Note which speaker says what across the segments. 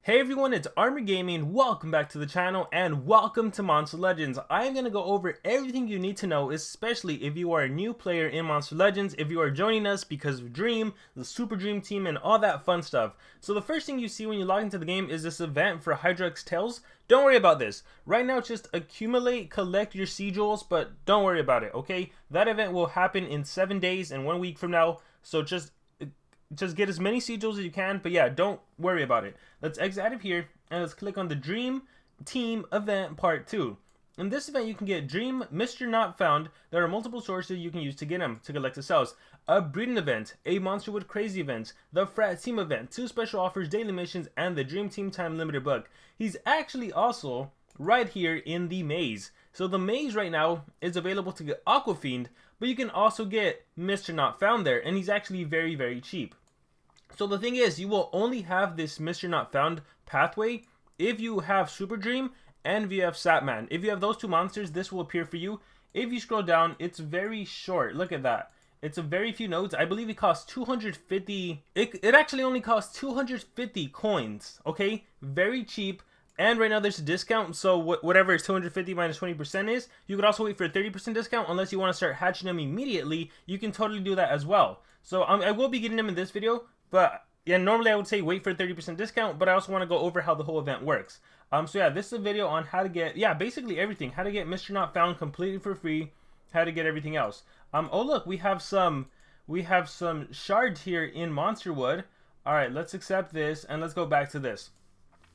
Speaker 1: Hey everyone, it's Armor Gaming. Welcome back to the channel and welcome to Monster Legends. I am going to go over everything you need to know, especially if you are a new player in Monster Legends, if you are joining us because of Dream, the Super Dream team, and all that fun stuff. So the first thing you see when you log into the game is this event for Hydraka's Tails. Don't worry about this. Right now, just accumulate, collect your sigils, but don't worry about it, okay? That event will happen in 7 days and 1 week from now, so just get as many sigils as you can, but yeah, don't worry about it. Let's exit out of here and let's click on the Dream Team Event Part 2. In this event, you can get Dream Mr. Not Found. There are multiple sources you can use to get him to collect the cells. A breeding event, a Monster with Crazy event, the Frat Team event, 2 special offers, daily missions, and the Dream Team Time Limited book. He's actually also right here in the maze. So the maze right now is available to get Aquafiend, but you can also get Mr. Not Found there, and he's actually very, very cheap. So the thing is, you will only have this Mr. Not Found pathway if you have Super Dream and if you have Satman. If you have those two monsters, this will appear for you. If you scroll down, it's very short. Look at that. It's a very few nodes. I believe it costs 250. It actually only costs 250 coins. Okay, very cheap. And right now there's a discount, so whatever is 250 minus 20% is, you could also wait for a 30% discount unless you want to start hatching them immediately. You can totally do that as well. So I will be getting them in this video, but yeah, normally I would say wait for a 30% discount, but I also want to go over how the whole event works. So yeah, this is a video on how to get, basically everything. How to get Mr. Not Found completely for free, how to get everything else. Oh look, we have some shards here in Monster Wood. Alright, let's accept this and let's go back to this.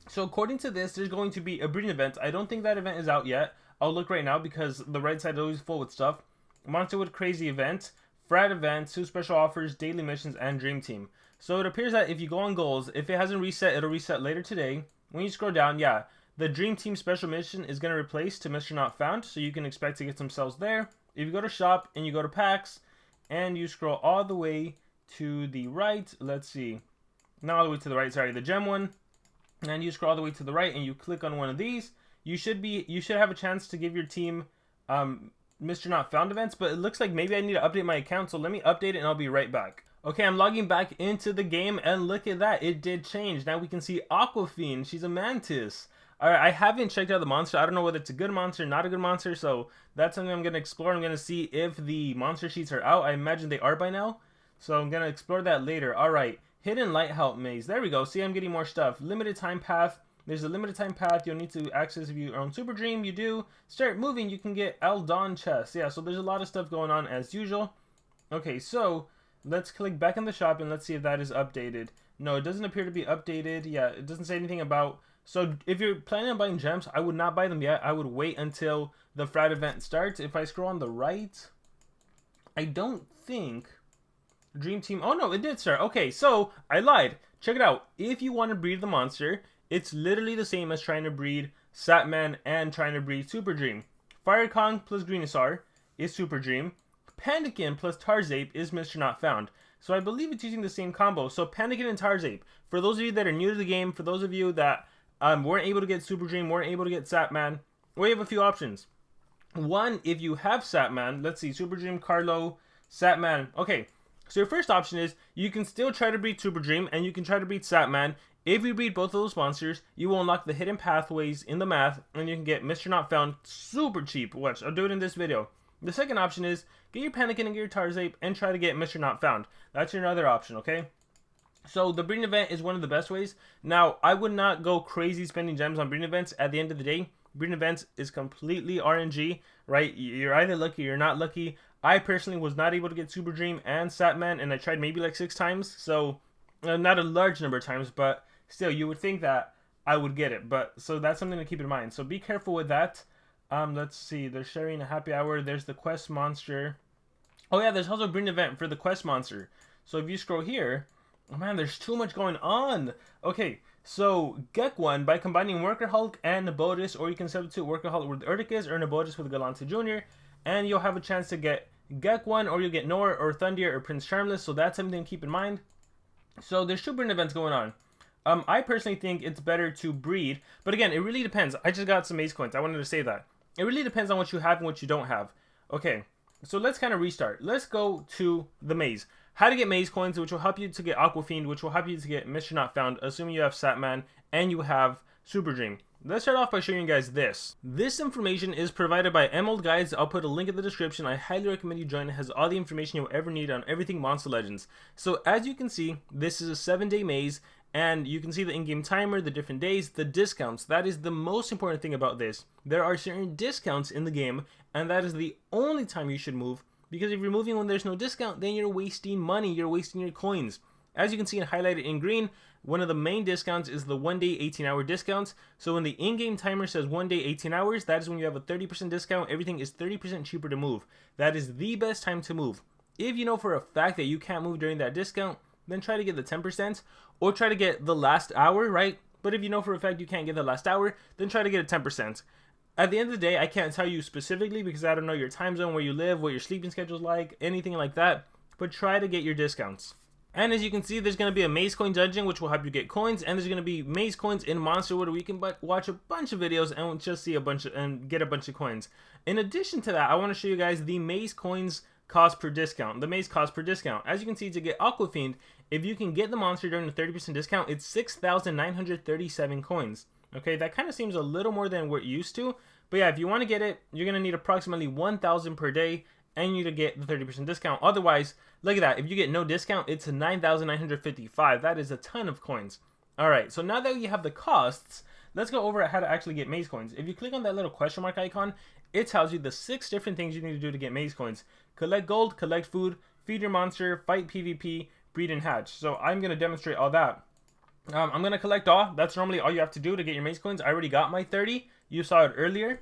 Speaker 1: So according to this, there's going to be a breeding event. I don't think that event is out yet. I'll look right now because the right side is always full with stuff. Monster with Crazy event, Frat event, 2 special offers, daily missions, and Dream Team. So it appears that if you go on goals, if it hasn't reset, it'll reset later today. When you scroll down, yeah, the Dream Team special mission is going to replace to Mr. Not Found, so you can expect to get some cells there. If you go to shop and you go to packs and you scroll all the way to the right, let's see, not all the way to the right, sorry, the gem one. And you scroll all the way to the right and you click on one of these, you should have a chance to give your team Mr. Not Found events, but it looks like maybe I need to update my account, so let me update it and I'll be right back. Okay, I'm logging back into the game and look at that, it did change. Now we can see Aquafiend, she's a mantis. Alright, I haven't checked out the monster, I don't know whether it's a good monster, not a good monster, so that's something I'm going to explore. I'm going to see if the monster sheets are out. I imagine they are by now, so I'm going to explore that later. Alright. Hidden Lighthouse Maze. There we go. See, I'm getting more stuff. Limited time path. There's a limited time path you'll need to access if you own Super Dream. You do. Start moving. You can get Eldon chest. Yeah, so there's a lot of stuff going on as usual. Okay, so let's click back in the shop and let's see if that is updated. No, it doesn't appear to be updated. Yeah, it doesn't say anything about... So if you're planning on buying gems, I would not buy them yet. I would wait until the Frat event starts. If I scroll on the right, I don't think... Dream Team, oh no, it did start. Okay, so I lied. Check it out. If you want to breed the monster, it's literally the same as trying to breed Satman and trying to breed Super Dream. Fire Kong plus Greenasaur is Super Dream. Pandakin plus Tarzape is Mr. Not Found. So I believe it's using the same combo. So Pandakin and Tarzape. For those of you that are new to the game, for those of you that weren't able to get Super Dream, weren't able to get Satman, we have a few options. One, if you have Satman, let's see, Super Dream, Carlo, Satman. Okay. So your first option is you can still try to breed Super Dream and you can try to breed Satman. If you breed both of those monsters, you will unlock the hidden pathways in the math and you can get Mr. Not Found super cheap. Watch, I'll do it in this video. The second option is get your Pandakin and get your Tarzape and try to get Mr. Not Found. That's your other option, okay? So the breeding event is one of the best ways. Now, I would not go crazy spending gems on breeding events. At the end of the day, breeding events is completely RNG, right? You're either lucky or you're not lucky. I personally was not able to get Super Dream and Satman, and I tried maybe like 6 times, so not a large number of times, but still, you would think that I would get it. But so that's something to keep in mind. So be careful with that. Let's see. They're sharing a happy hour. There's the quest monster. Oh yeah, there's also a breeding event for the quest monster. So if you scroll here, oh man, there's too much going on. Okay, so Geckone by combining Workaholic and Nabotis, or you can substitute Workaholic with Urticus or Nabotis with Galante Jr., and you'll have a chance to get Geckone, or you'll get Noah or Thundier or Prince Charmless, so that's something to keep in mind. So there's 2 breeding events going on. I personally think it's better to breed, but again, it really depends. I just got some maze coins. I wanted to say that. It really depends on what you have and what you don't have. Okay, so let's kind of restart. Let's go to the maze. how to get maze coins, which will help you to get Aquafiend, which will help you to get Mr. Not Found, assuming you have Satman and you have Super Dream. Let's start off by showing you guys this. This information is provided by Emerald Guides. I'll put a link in the description. I highly recommend you join. It has all the information you'll ever need on everything Monster Legends. So as you can see, this is a 7-day maze, and you can see the in-game timer, the different days, the discounts. That is the most important thing about this. There are certain discounts in the game, and that is the only time you should move, because if you're moving when there's no discount, then you're wasting money, you're wasting your coins. As you can see and highlighted in green, one of the main discounts is the 1-day 18-hour discounts. So when the in-game timer says 1 day 18 hours, that is when you have a 30% discount. Everything is 30% cheaper to move. That is the best time to move. If you know for a fact that you can't move during that discount, then try to get the 10% or try to get the last hour, right? But if you know for a fact you can't get the last hour, then try to get a 10%. At the end of the day, I can't tell you specifically because I don't know your time zone, where you live, what your sleeping schedule is like, anything like that. But try to get your discounts. And as you can see, there's going to be a maze coin dungeon, which will help you get coins, and there's going to be maze coins in Monster World where you can watch a bunch of videos and just see a bunch of, and get a bunch of coins. In addition to that, I want to show you guys the maze coins cost per discount, the maze cost per discount. As you can see, to get Aquafiend, if you can get the monster during the 30% discount, it's 6,937 coins. Okay, that kind of seems a little more than we're used to, but yeah, if you want to get it, you're going to need approximately 1,000 per day, and you need to get the 30% discount. Otherwise, look at that. If you get no discount, it's 9,955. That is a ton of coins. Alright, so now that you have the costs, let's go over how to actually get maze coins. If you click on that little question mark icon, it tells you the 6 different things you need to do to get maze coins. Collect gold, collect food, feed your monster, fight PvP, breed and hatch. So I'm going to demonstrate all that. I'm going to collect all. That's normally all you have to do to get your maze coins. I already got my 30. You saw it earlier.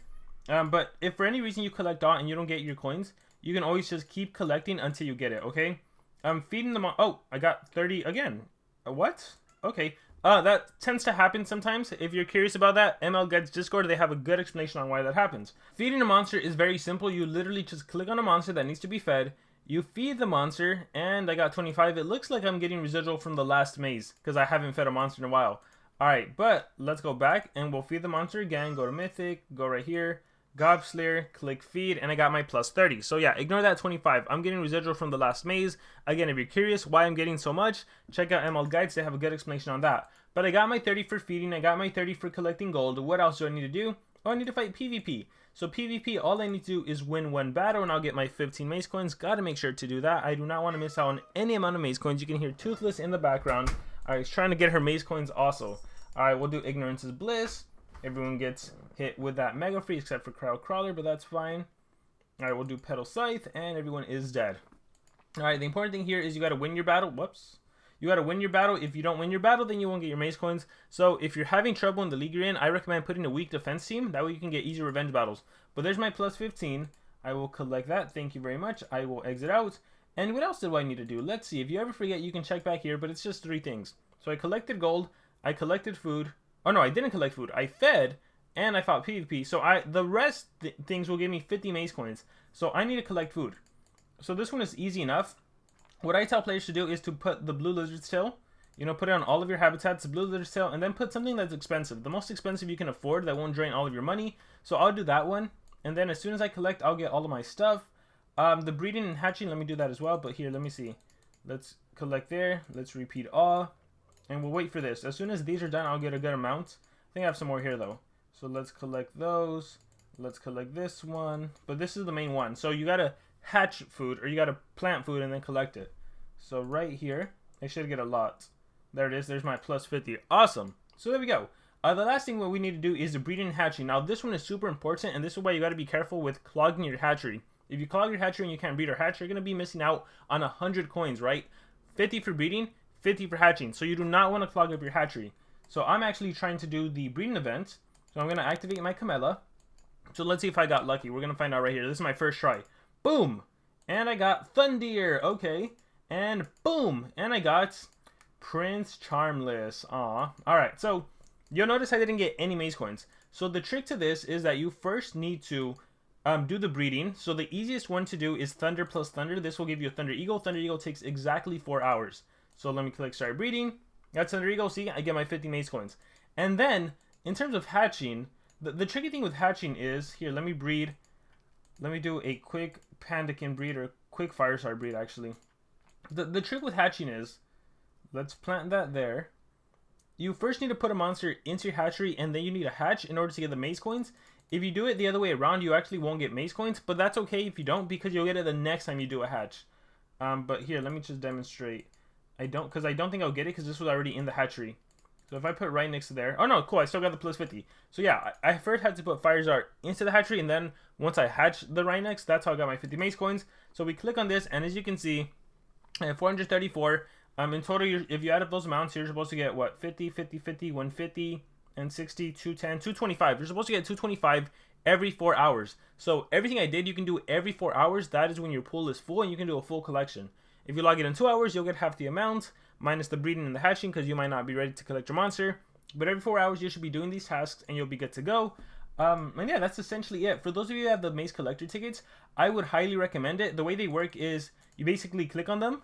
Speaker 1: But if for any reason you collect all and you don't get your coins, you can always just keep collecting until you get it, okay? I'm feeding them. Oh, I got 30 again. What? Okay. That tends to happen sometimes. If you're curious about that, ML Guides Discord, they have a good explanation on why that happens. Feeding a monster is very simple. You literally just click on a monster that needs to be fed. You feed the monster, and I got 25. It looks like I'm getting residual from the last maze because I haven't fed a monster in a while. Alright, but let's go back and we'll feed the monster again. Go to Mythic, go right here. Gobslayer, click feed, and I got my plus 30. So yeah, ignore that 25. I'm getting residual from the last maze. Again, if you're curious why I'm getting so much, check out ML Guides. They have a good explanation on that. But I got my 30 for feeding. I got my 30 for collecting gold. What else do I need to do? Oh, I need to fight PvP. So PvP, all I need to do is win 1 battle, and I'll get my 15 maze coins. Gotta make sure to do that. I do not want to miss out on any amount of maze coins. You can hear Toothless in the background. Alright, he's trying to get her maze coins also. Alright, we'll do Ignorance is Bliss. Everyone gets hit with that Mega Freeze except for Crowd Crawler, but that's fine. Alright, we'll do Petal Scythe, and everyone is dead. Alright, the important thing here is you gotta win your battle. Whoops. You gotta win your battle. If you don't win your battle, then you won't get your maze coins. So if you're having trouble in the league you're in, I recommend putting a weak defense team. That way you can get easy revenge battles. But there's my plus 15. I will collect that. Thank you very much. I will exit out. And what else do I need to do? Let's see. If you ever forget, you can check back here, but it's just 3 things. So I collected gold. I collected food. Oh no, I didn't collect food. I fed. And I fought PvP, so the rest things will give me 50 maze coins. So I need to collect food. So this one is easy enough. What I tell players to do is to put the blue lizard's tail. You know, put it on all of your habitats, the blue lizard's tail, and then put something that's expensive. The most expensive you can afford that won't drain all of your money. So I'll do that one. And then as soon as I collect, I'll get all of my stuff. The breeding and hatching, let me do that as well. But here, let me see. Let's collect there. Let's repeat all. And we'll wait for this. As soon as these are done, I'll get a good amount. I think I have some more here, though. So let's collect those. Let's collect this one. But this is the main one. So you gotta hatch food, or you gotta plant food and then collect it. So right here, I should get a lot. There it is. There's my plus 50. Awesome. So there we go. The last thing what we need to do is the breeding and hatching. Now this one is super important, and this is why you gotta be careful with clogging your hatchery. If you clog your hatchery and you can't breed or hatch, you're gonna be missing out on 100 coins, right? 50 for breeding, 50 for hatching. So you do not want to clog up your hatchery. So I'm actually trying to do the breeding event. So I'm going to activate my Camella. So let's see if I got lucky. We're going to find out right here. This is my first try. Boom! And I got Thundeer. Okay. And boom! And I got Prince Charmless. Aw. Alright, so you'll notice I didn't get any maze coins. So the trick to this is that you first need to do the breeding. So the easiest one to do is Thunder plus Thunder. This will give you a Thunder Eagle. Thunder Eagle takes exactly 4 hours. So let me click Start Breeding. That's Thunder Eagle. See, I get my 50 maze coins. And then in terms of hatching, the tricky thing with hatching is, here, let me breed. Let me do a quick Pandakin breed, or quick Firestar breed, actually. The trick with hatching is, let's plant that there. You first need to put a monster into your hatchery, and then you need a hatch in order to get the maze coins. If you do it the other way around, you actually won't get maze coins, but that's okay if you don't, because you'll get it the next time you do a hatch. But here, let me just demonstrate. I don't think I'll get it because this was already in the hatchery. So if I put right next to there, oh no, cool, I still got the plus 50. So yeah, I first had to put Fire Dart into the hatchery, and then once I hatched the Rhinex, that's how I got my 50 maze coins. So we click on this, and as you can see, I have 434. In total, if you add up those amounts, you're supposed to get what? 50, 50, 50, 150, and 60, 210, 225. You're supposed to get 225 every 4 hours. So everything I did, you can do every 4 hours. That is when your pool is full, and you can do a full collection. If you log it in 2 hours, you'll get half the amount, minus the breeding and the hatching, because you might not be ready to collect your monster. But every 4 hours, you should be doing these tasks, and you'll be good to go. And yeah, that's essentially it. For those of you that have the Maze Collector tickets, I would highly recommend it. The way they work is you basically click on them,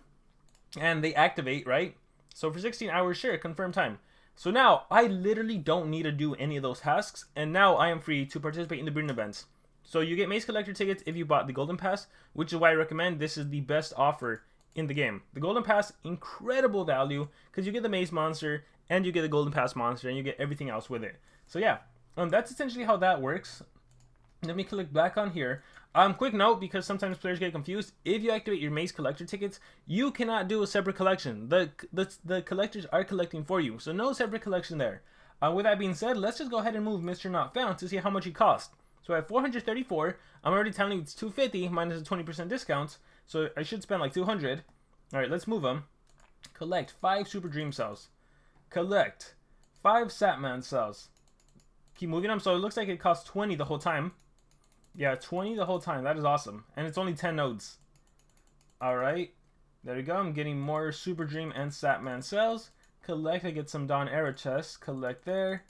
Speaker 1: and they activate, right? So for 16 hours, sure, confirm time. So now, I literally don't need to do any of those tasks, and now I am free to participate in the breeding events. So you get Maze Collector tickets if you bought the Golden Pass, which is why I recommend this is the best offer in the game. The Golden Pass, incredible value, because you get the Maze monster, and you get the Golden Pass monster, and you get everything else with it. So yeah, that's essentially how that works. Let me click back on here. Quick note, because sometimes players get confused. If you activate your Maze Collector tickets, you cannot do a separate collection. The collectors are collecting for you, so no separate collection there. With that being said, let's just go ahead and move Mr. Not Found to see how much he cost. So I have 434. I'm already telling you it's 250 minus a 20% discount, so I should spend like 200. All right, let's move him. Collect 5 Super Dream Cells. Collect 5 Satman Cells. Keep moving them. So it looks like it costs 20 the whole time. Yeah, 20 the whole time. That is awesome. And it's only 10 nodes. Alright. There we go. I'm getting more Super Dream and Satman cells. Collect. I get some Dawn Era chests. Collect there.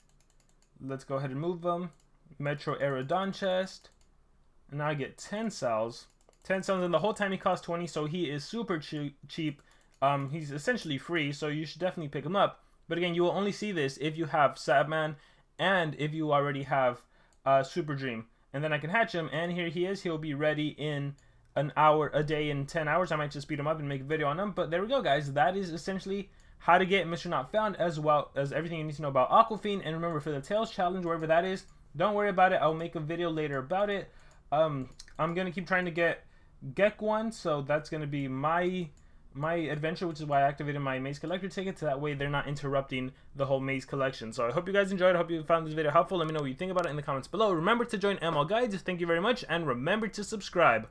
Speaker 1: Let's go ahead and move them. Metro Era Dawn chest. And now I get 10 cells. 10 cells, and the whole time he costs 20, so he is super cheap. He's essentially free, so you should definitely pick him up. But again, you will only see this if you have Satman and if you already have Super Dream. And then I can hatch him, and here he is. He'll be ready in an hour, a day, in 10 hours. I might just speed him up and make a video on him. But there we go, guys. That is essentially how to get Mr. Not Found, as well as everything you need to know about Aquafiend. And remember, for the Tails Challenge, wherever that is, don't worry about it. I'll make a video later about it. I'm going to keep trying to get Geckone, so that's going to be my adventure, which is why I activated my Maze Collector ticket, so that way they're not interrupting the whole Maze collection. So I hope you guys enjoyed. I hope you found this video helpful. Let me know what you think about it in the comments below. Remember to join ML Guides. Thank you very much, and remember to subscribe.